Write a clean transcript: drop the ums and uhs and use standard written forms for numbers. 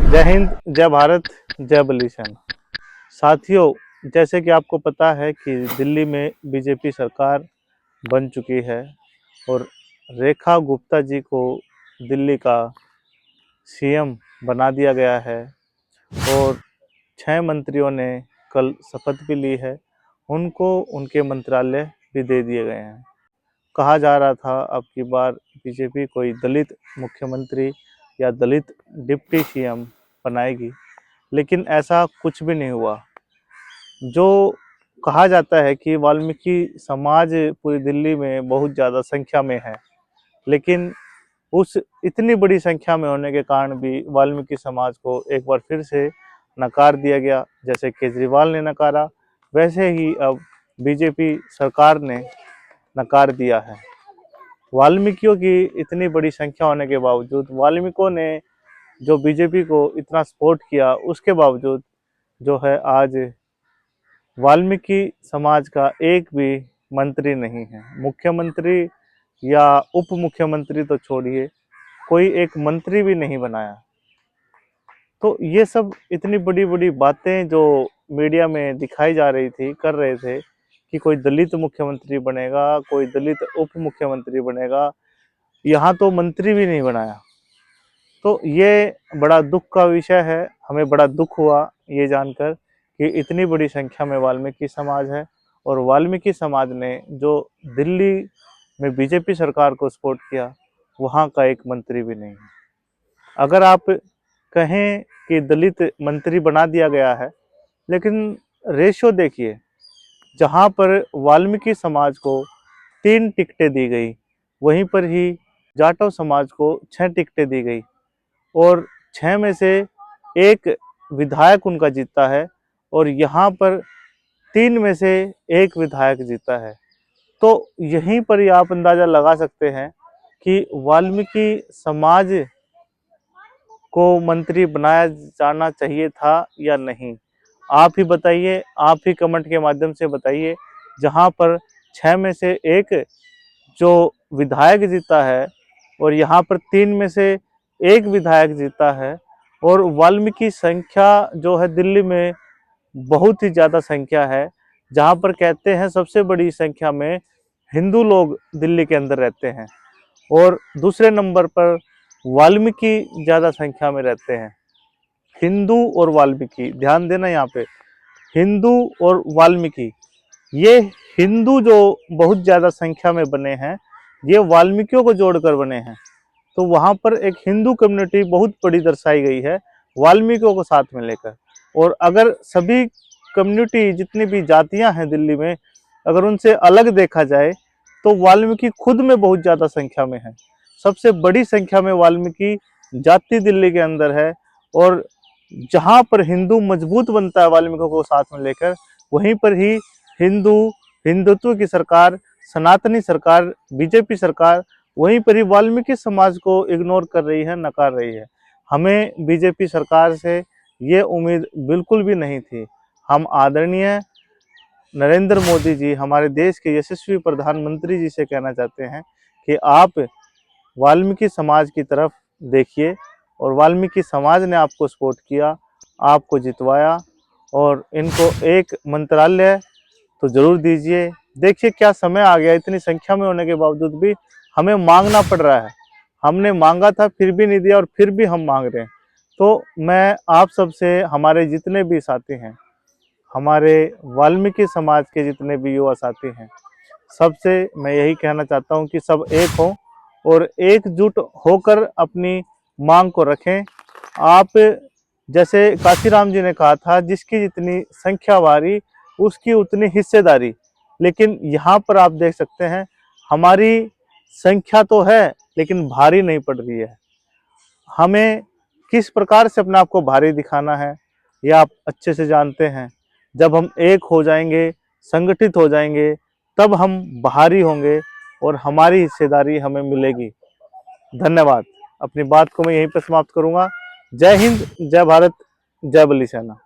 जय हिंद, जय भारत, जय बली सेना। साथियों, जैसे कि आपको पता है कि दिल्ली में बीजेपी सरकार बन चुकी है और रेखा गुप्ता जी को दिल्ली का सीएम बना दिया गया है और 6 मंत्रियों ने कल शपथ भी ली है। उनको उनके मंत्रालय भी दे दिए गए हैं। कहा जा रहा था अब की बार बीजेपी कोई दलित मुख्यमंत्री या दलित डिप्टी सीएम बनाएगी, लेकिन ऐसा कुछ भी नहीं हुआ। जो कहा जाता है कि वाल्मीकि समाज पूरी दिल्ली में बहुत ज़्यादा संख्या में है, लेकिन उस इतनी बड़ी संख्या में होने के कारण भी वाल्मीकि समाज को एक बार फिर से नकार दिया गया। जैसे केजरीवाल ने नकारा, वैसे ही अब बीजेपी सरकार ने नकार दिया है। वाल्मीकियों की इतनी बड़ी संख्या होने के बावजूद, वाल्मीकियों ने जो बीजेपी को इतना सपोर्ट किया, उसके बावजूद जो है आज वाल्मीकि समाज का एक भी मंत्री नहीं है। मुख्यमंत्री या उप मुख्यमंत्री तो छोड़िए, कोई एक मंत्री भी नहीं बनाया। तो ये सब इतनी बड़ी बड़ी बातें जो मीडिया में दिखाई जा रही थी, कर रहे थे कि कोई दलित मुख्यमंत्री बनेगा, कोई दलित उप मुख्यमंत्री बनेगा, यहाँ तो मंत्री भी नहीं बनाया। तो ये बड़ा दुख का विषय है। हमें बड़ा दुख हुआ ये जानकर कि इतनी बड़ी संख्या में वाल्मीकि समाज है और वाल्मीकि समाज ने जो दिल्ली में बीजेपी सरकार को सपोर्ट किया, वहाँ का एक मंत्री भी नहीं है। अगर आप कहें कि दलित मंत्री बना दिया गया है, लेकिन रेशियो देखिए, जहाँ पर वाल्मीकि समाज को 3 टिकटें दी गई, वहीं पर ही जाटव समाज को 6 टिकटें दी गई और 6 में से 1 विधायक उनका जीता है और यहाँ पर 3 में से 1 विधायक जीता है। तो यहीं पर ही आप अंदाजा लगा सकते हैं कि वाल्मीकि समाज को मंत्री बनाया जाना चाहिए था या नहीं। आप ही बताइए, आप ही कमेंट के माध्यम से बताइए। जहाँ पर 6 में से 1 जो विधायक जीता है और यहाँ पर 3 में से 1 विधायक जीता है और वाल्मीकि संख्या जो है दिल्ली में बहुत ही ज़्यादा संख्या है, जहाँ पर कहते हैं सबसे बड़ी संख्या में हिंदू लोग दिल्ली के अंदर रहते हैं और दूसरे नंबर पर वाल्मीकि ज़्यादा संख्या में रहते हैं। हिंदू और वाल्मीकि, ध्यान देना यहाँ पे, हिंदू और वाल्मीकि, ये हिंदू जो बहुत ज़्यादा संख्या में बने हैं, ये वाल्मीकियों को जोड़कर बने हैं। तो वहाँ पर एक हिंदू कम्युनिटी बहुत बड़ी दर्शाई गई है वाल्मीकियों को साथ में लेकर। और अगर सभी कम्युनिटी, जितनी भी जातियाँ हैं दिल्ली में, अगर उनसे अलग देखा जाए तो वाल्मीकि खुद में बहुत ज़्यादा संख्या में है। सबसे बड़ी संख्या में वाल्मीकि जाति दिल्ली के अंदर है और जहाँ पर हिंदू मजबूत बनता है वाल्मीकियों को साथ में लेकर, वहीं पर ही हिंदुत्व की सरकार, सनातनी सरकार, बीजेपी सरकार, वहीं पर ही वाल्मीकि समाज को इग्नोर कर रही है, नकार रही है। हमें बीजेपी सरकार से ये उम्मीद बिल्कुल भी नहीं थी। हम आदरणीय नरेंद्र मोदी जी, हमारे देश के यशस्वी प्रधानमंत्री जी से कहना चाहते हैं कि आप वाल्मीकि समाज की तरफ देखिए और वाल्मीकि समाज ने आपको सपोर्ट किया, आपको जितवाया और इनको एक मंत्रालय तो ज़रूर दीजिए। देखिए क्या समय आ गया, इतनी संख्या में होने के बावजूद भी हमें मांगना पड़ रहा है। हमने मांगा था फिर भी नहीं दिया और फिर भी हम मांग रहे हैं। तो मैं आप सबसे, हमारे जितने भी साथी हैं, हमारे वाल्मीकि समाज के जितने भी युवा साथी हैं, सबसे मैं यही कहना चाहता हूं कि सब एक हों और एकजुट होकर अपनी मांग को रखें। आप, जैसे काशीराम जी ने कहा था, जिसकी जितनी संख्या भारी उसकी उतनी हिस्सेदारी। लेकिन यहाँ पर आप देख सकते हैं, हमारी संख्या तो है लेकिन भारी नहीं पड़ रही है। हमें किस प्रकार से अपने आप को भारी दिखाना है, ये आप अच्छे से जानते हैं। जब हम एक हो जाएंगे, संगठित हो जाएंगे, तब हम भारी होंगे और हमारी हिस्सेदारी हमें मिलेगी। धन्यवाद। अपनी बात को मैं यहीं पर समाप्त करूंगा। जय हिंद, जय भारत, जय बली सेना।